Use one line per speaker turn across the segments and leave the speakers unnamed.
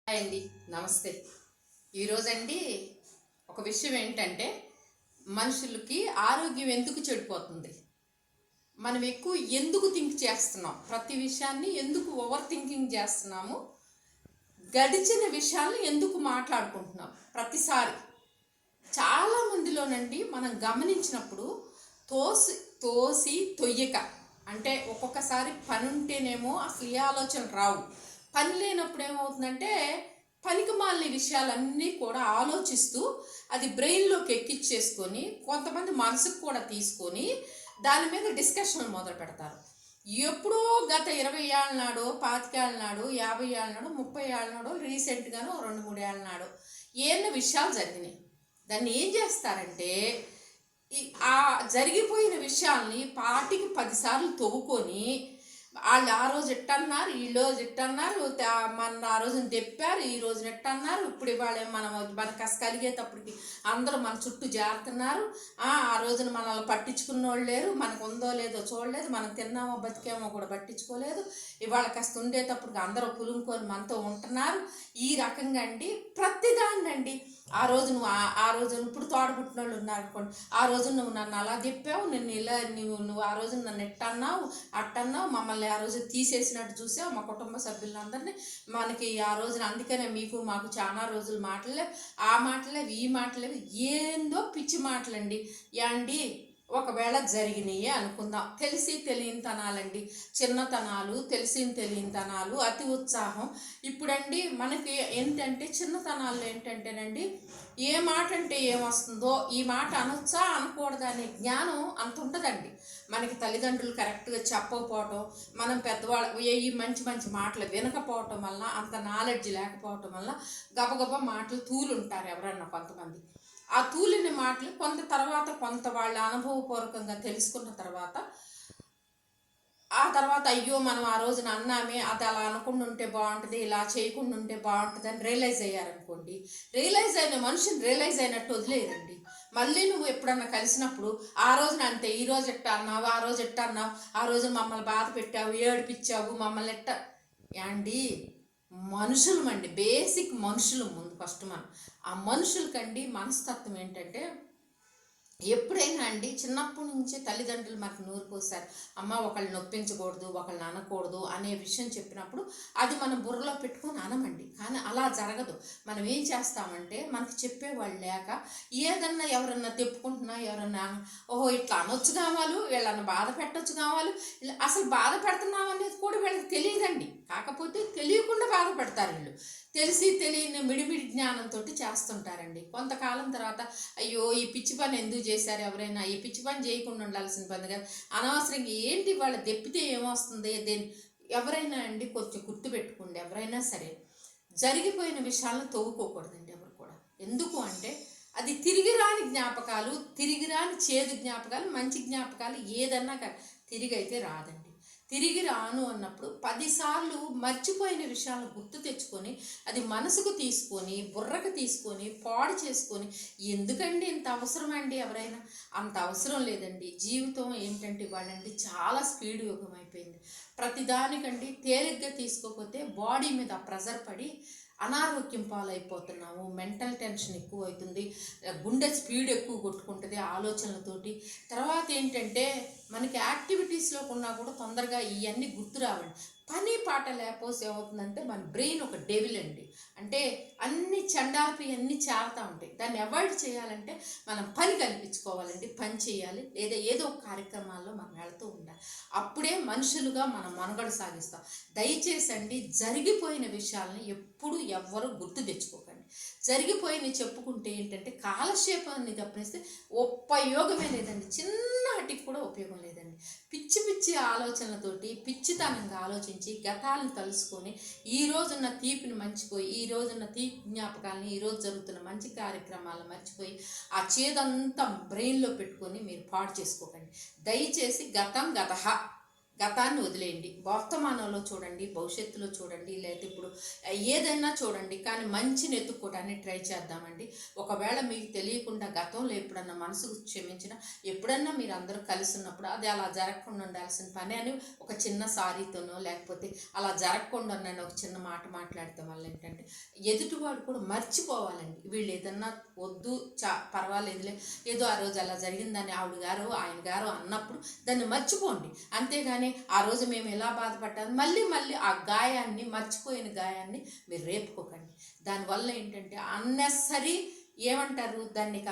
Hi అండి, నమస్తే. ఈరోజండి ఒక విషయం ఏంటంటే, మనుషులకి ఆరోగ్యం ఎందుకు చెడిపోతుంది, మనం ఎక్కువ ఎందుకు థింక్ చేస్తున్నాం, ప్రతి విషయాన్ని ఎందుకు ఓవర్ థింకింగ్ చేస్తున్నాము, గడిచిన విషయాలను ఎందుకు మాట్లాడుకుంటున్నాం ప్రతిసారి. చాలామందిలోనండి మనం గమనించినప్పుడు తోసి తోసి తొయ్యక, అంటే ఒక్కొక్కసారి పని ఉంటేనేమో అసలు ఏ ఆలోచన రావు, పని లేనప్పుడు ఏమవుతుందంటే పనికిమాలిన విషయాలన్నీ కూడా ఆలోచిస్తూ అది బ్రెయిన్లోకి ఎక్కిచ్చేసుకొని కొంతమంది మనసుకు కూడా తీసుకొని దాని మీద డిస్కషన్ మొదలు పెడతారు. ఎప్పుడో గత 20 ఏళ్ళ నాడో, 25 ఏళ్ళ నాడో, 50 ఏళ్ళ నాడో, 30 ఏళ్ళ నాడో, రీసెంట్గానో 2-3 ఏళ్ళ నాడో ఏన్న విషయాలు జరిగినాయి. దాన్ని ఏం చేస్తారంటే ఆ జరిగిపోయిన విషయాల్ని పాటికి 10 సార్లు తవ్వుకొని వాళ్ళు ఆ రోజు ఎట్టన్నారు, ఈ రోజు ఎట్టన్నారు, మన ఆ రోజున తెప్పారు, ఈ రోజున ఎట్టన్నారు, ఇప్పుడు ఇవాళ మనకు కసి కలిగేటప్పటికి అందరూ మన చుట్టూ చేరుతున్నారు. ఆ రోజున మనల్ని పట్టించుకున్న వాళ్ళు లేరు, మనకు ఉందో లేదో చూడలేదు, మనం తిన్నామో బతికేమో కూడా పట్టించుకోలేదు. ఇవాళ కాస్త ఉండేటప్పటికి అందరూ పులుముకొని మనతో ఉంటున్నారు. ఈ రకంగా అండి ప్రతిదాన్ని అండి ఆ రోజు నువ్వు ఆ రోజు ఇప్పుడు తోడబుట్టిన వాళ్ళు ఉన్నారు అనుకోండి, ఆ రోజు నువ్వు నన్ను అలా చెప్పావు, నిన్ను ఇలా నువ్వు ఆ రోజు నన్ను ఎట్టన్నావు అట్టన్నావు, మమ్మల్ని ఆ రోజు తీసేసినట్టు చూసావు మా కుటుంబ సభ్యులందరినీ, మనకి ఆ రోజున అందుకనే మీకు మాకు చాలా రోజులు మాటలేవు, ఆ మాటలేవు, ఈ మాటలేవు, ఏందో పిచ్చి మాటలండి. యాండి ఒకవేళ జరిగినాయి అనుకుందాం, తెలిసి తెలియని తనాలండి, చిన్నతనాలు, తెలిసిన తెలియని తనాలు, అతి ఉత్సాహం. ఇప్పుడండి మనకి ఏంటంటే చిన్నతనాల్లో ఏంటంటేనండి ఏ మాట అంటే ఏమొస్తుందో, ఈ మాట అనొచ్చా అనకూడదా అనే జ్ఞానం అంత ఉంటుందండి మనకి. తల్లిదండ్రులు కరెక్ట్గా చెప్పకపోవటం, మనం పెద్దవాళ్ళు ఈ మంచి మంచి మాటలు వినకపోవటం వల్ల, అంత నాలెడ్జ్ లేకపోవటం వల్ల గబగబా మాటలు తూలుంటారు ఎవరన్నా కొంతమంది. ఆ తూలిన మాటలు కొంత వాళ్ళ అనుభవపూర్వకంగా తెలుసుకున్న తర్వాత ఆ తర్వాత అయ్యో మనం ఆ రోజున అన్నామే, అది అలా అనకుండా ఉంటే బాగుంటుంది, ఇలా చేయకుండా ఉంటే బాగుంటుంది అని రియలైజ్ అయ్యారనుకోండి, రియలైజ్ అయిన మనిషిని రియలైజ్ అయినట్టు వదిలేయండి. మళ్ళీ నువ్వు ఎప్పుడన్నా కలిసినప్పుడు ఆ రోజున అంతే, ఈ రోజు ఎట్ట అన్నావు, ఆ రోజు ఎట్ట అన్నావు, ఆ రోజు మమ్మల్ని బాధ పెట్టావు, ఏడిపించావు, మమ్మల్ని ఎట్ట. యాండి మనుషులమండి, బేసిక్ మనుషులు ముందు ఫస్ట్ మనం. ఆ మనుషులకండి మనస్తత్వం ఏంటంటే, ఎప్పుడైనా అండి చిన్నప్పటి నుంచే తల్లిదండ్రులు మనకు నూరు పోసారు, అమ్మ ఒకళ్ళని నొప్పించకూడదు, ఒకళ్ళని అనకూడదు అనే విషయం చెప్పినప్పుడు అది మనం బుర్రలో పెట్టుకొని అనమండి. కానీ అలా జరగదు. మనం ఏం చేస్తామంటే మనకు చెప్పేవాళ్ళు లేక ఏదన్నా ఎవరన్నా తెప్పుకుంటున్నా, ఎవరన్నా ఓహో ఇట్లా అనొచ్చు కావాలి, వీళ్ళన్న బాధ పెట్టొచ్చు కావాలి, అసలు బాధ పెడుతున్నాం అనేది కూడా వీళ్ళకి తెలియదండి. కాకపోతే తెలియకుండా బాధ పెడతారు వీళ్ళు, తెలిసి తెలియని మిడిమిడి జ్ఞానంతో చేస్తుంటారండి. కొంతకాలం తర్వాత అయ్యో ఈ పిచ్చి పని ఎందుకు చేశారు, ఎవరైనా ఈ పిచ్చి పని చేయకుండా ఉండాల్సిన పని కదా, అనవసరంగా ఏంటి వాళ్ళు దెప్పితే ఏమొస్తుంది దేని. ఎవరైనా అండి కొంచెం గుర్తుపెట్టుకోండి, ఎవరైనా సరే జరిగిపోయిన విషయాలను తవ్వుకోకూడదండి ఎవరు కూడా. ఎందుకు అంటే అది తిరిగి రాని జ్ఞాపకాలు, తిరిగి రాని చేదు జ్ఞాపకాలు, మంచి జ్ఞాపకాలు ఏదన్నా కానీ తిరిగి అయితే రాదండి. తిరిగి రాను అన్నప్పుడు 10 సార్లు మర్చిపోయిన విషయాలను గుర్తు తెచ్చుకొని అది మనసుకు తీసుకొని బుర్రకు తీసుకొని పాడు చేసుకొని, ఎందుకండి ఇంత అవసరం అండి ఎవరైనా, అంత అవసరం లేదండి. జీవితం ఏంటంటే వాళ్ళండి చాలా స్పీడ్ యుగం అయిపోయింది. ప్రతిదానికండి తేలిగ్గా తీసుకోకపోతే బాడీ మీద ప్రెజర్ పడి అనారోగ్యం పాలైపోతున్నాము, మెంటల్ టెన్షన్ ఎక్కువ అవుతుంది, గుండె స్పీడ్ ఎక్కువ కొట్టుకుంటుంది ఆలోచనలతోటి. తర్వాత ఏంటంటే మనకి యాక్టివిటీస్లో ఉన్నా కూడా తొందరగా ఇవన్నీ గుర్తు రావండి. పని పాట లేకపోతే ఏమవుతుందంటే మన బ్రెయిన్ ఒక డెవిల్ అండి, అంటే అన్ని చండాలపి అన్నీ చేరుతూ ఉంటాయి. దాన్ని అవాయిడ్ చేయాలంటే మనం పని కల్పించుకోవాలండి, పని చేయాలి, లేదా ఏదో ఒక కార్యక్రమాల్లో మనం వెళ్తూ ఉండాలి. అప్పుడే మనుషులుగా మనం మనుగడ సాగిస్తాం. దయచేసి అండి జరిగిపోయిన విషయాలను ఎప్పుడు ఎవ్వరూ గుర్తు తెచ్చుకోకండి. జరిగిపోయినవి చెప్పుకుంటే ఏంటంటే కాలక్షేపాన్ని తప్పిస్తే ఉపయోగమే లేదండి, చిన్నటికి కూడా ఉపయోగం లేదండి. పిచ్చి పిచ్చి ఆలోచనలతోటి పిచ్చితనంగా ఆలోచించి గతాలను తలుసుకొని ఈ రోజున్న తీపిని మర్చిపోయి, ఈ రోజున్న తీపి జ్ఞాపకాలని, ఈరోజు జరుగుతున్న మంచి కార్యక్రమాలను మర్చిపోయి ఆ చేదంతా బ్రెయిన్లో పెట్టుకొని మీరు పాడు చేసుకోకండి. దయచేసి గతం గతహ, గతాన్ని వదిలేయండి, వర్తమానంలో చూడండి, భవిష్యత్తులో చూడండి, లేదా ఇప్పుడు ఏదైనా చూడండి, కానీ మంచిని ఎత్తుక్కోవడానికి ట్రై చేద్దామండి. ఒకవేళ మీకు తెలియకుండా గతంలో ఎప్పుడన్నా మనసుకు క్షమించినా, ఎప్పుడన్నా మీరు అందరూ కలిసి ఉన్నప్పుడు అది అలా జరగకుండా ఉండాల్సిన పని అని ఒక చిన్న సారీతోనో, లేకపోతే అలా జరగకుండా నన్ను ఒక చిన్న మాట మాట్లాడతాం వల్ల ఏంటంటే ఎదుటివాడు కూడా మర్చిపోవాలండి. వీళ్ళు ఏదన్నా వద్దు పర్వాలేదులే, ఏదో ఆ రోజు అలా జరిగిందని ఆవిడ గారు ఆయన గారు అన్నప్పుడు దాన్ని మర్చిపోండి. అంతేగాని ఆ రోజు మేము ఎలా బాధపడ్డాము మళ్ళీ మళ్ళీ ఆ గాయాన్ని, మర్చిపోయిన గాయాన్ని మీరు రేపుకోకండి. దానివల్ల ఏంటంటే అన్నెసరీ ఏమంటారు దాన్ని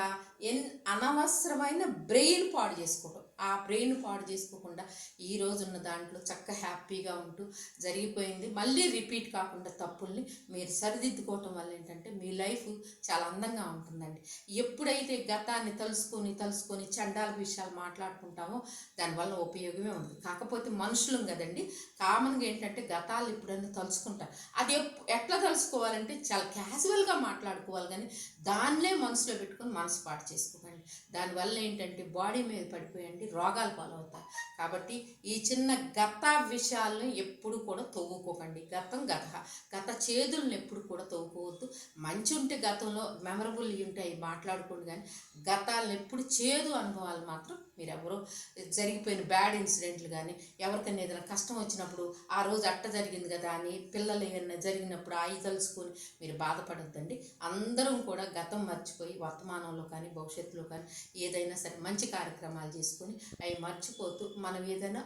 అనవసరమైన బ్రెయిన్ పాడు చేసుకోవడం. ఆ బ్రెయిన్ పాడు చేసుకోకుండా ఈ రోజున్న దాంట్లో హ్యాపీగా ఉంటూ జరిగిపోయింది మళ్ళీ రిపీట్ కాకుండా తప్పుల్ని మీరు సరిదిద్దుకోవటం వల్ల ఏంటంటే మీ లైఫ్ చాలా అందంగా ఉంటుందండి. ఎప్పుడైతే గతాన్ని తలుసుకొని చండాల విషయాలు మాట్లాడుకుంటామో దానివల్ల ఉపయోగమే ఉంది. కాకపోతే మనుషులం కదండి, కామన్గా ఏంటంటే గతాలు ఎప్పుడైనా తలుచుకుంటారు. అది ఎట్లా తలుసుకోవాలంటే చాలా క్యాజువల్గా మాట్లాడుకోవాలి, కానీ దాన్నే మనసులో పెట్టుకొని మనసు పాటు చేసుకోకండి. దానివల్ల ఏంటంటే బాడీ మీద పడిపోయండి రోగాలు పాలవుతాయి. కాబట్టి ఈ చిన్న గత విషయాలను ఎప్పుడు కూడా తవ్వుకోకండి. గత చేదులను ఎప్పుడు కూడా తవ్వుకోవద్దు. మంచి ఉంటే గతంలో మెమరబుల్ ఉంటాయి మాట్లాడుకోండి, కానీ గతాలను ఎప్పుడు చేదు అనుభవాలు మాత్రం మీరు ఎవరో జరిగిపోయిన బ్యాడ్ ఇన్సిడెంట్లు కానీ ఎవరికైనా ఏదైనా కష్టం వచ్చినప్పుడు ఆ రోజు అట్ట జరిగింది కదా అని పిల్లలు ఏమైనా జరిగినప్పుడు అవి తలుసుకొని మీరు బాధపడొద్దండి. అందరం కూడా గతం మర్చిపోయి వర్తమానంలో కానీ భవిష్యత్తులో కానీ ఏదైనా సరే మంచి కార్యక్రమాలు చేసుకొని అవి మర్చిపోతూ మనం ఏదైనా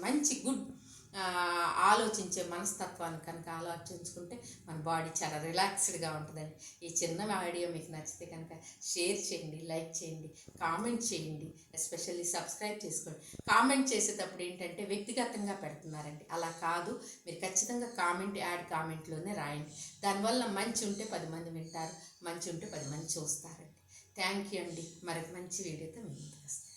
మంచి గుడ్ ఆలోచించే మనస్తత్వాన్ని కనుక ఆలోచించుకుంటే మన బాడీ చాలా రిలాక్స్డ్గా ఉంటుందండి. ఈ చిన్న వీడియో మీకు నచ్చితే కనుక షేర్ చేయండి, లైక్ చేయండి, కామెంట్ చేయండి, ఎస్పెషల్లీ సబ్స్క్రైబ్ చేసుకోండి. కామెంట్ చేసేటప్పుడు ఏంటంటే వ్యక్తిగతంగా పెడుతున్నారండి, అలా కాదు. మీరు ఖచ్చితంగా యాడ్ కామెంట్లోనే రాయండి. దానివల్ల మంచి ఉంటే 10 మంది వింటారు, మంచి ఉంటే 10 మంది చూస్తారండి. థ్యాంక్ యూ అండి. మరొక మంచి వీడియోతో మేము వస్తాం.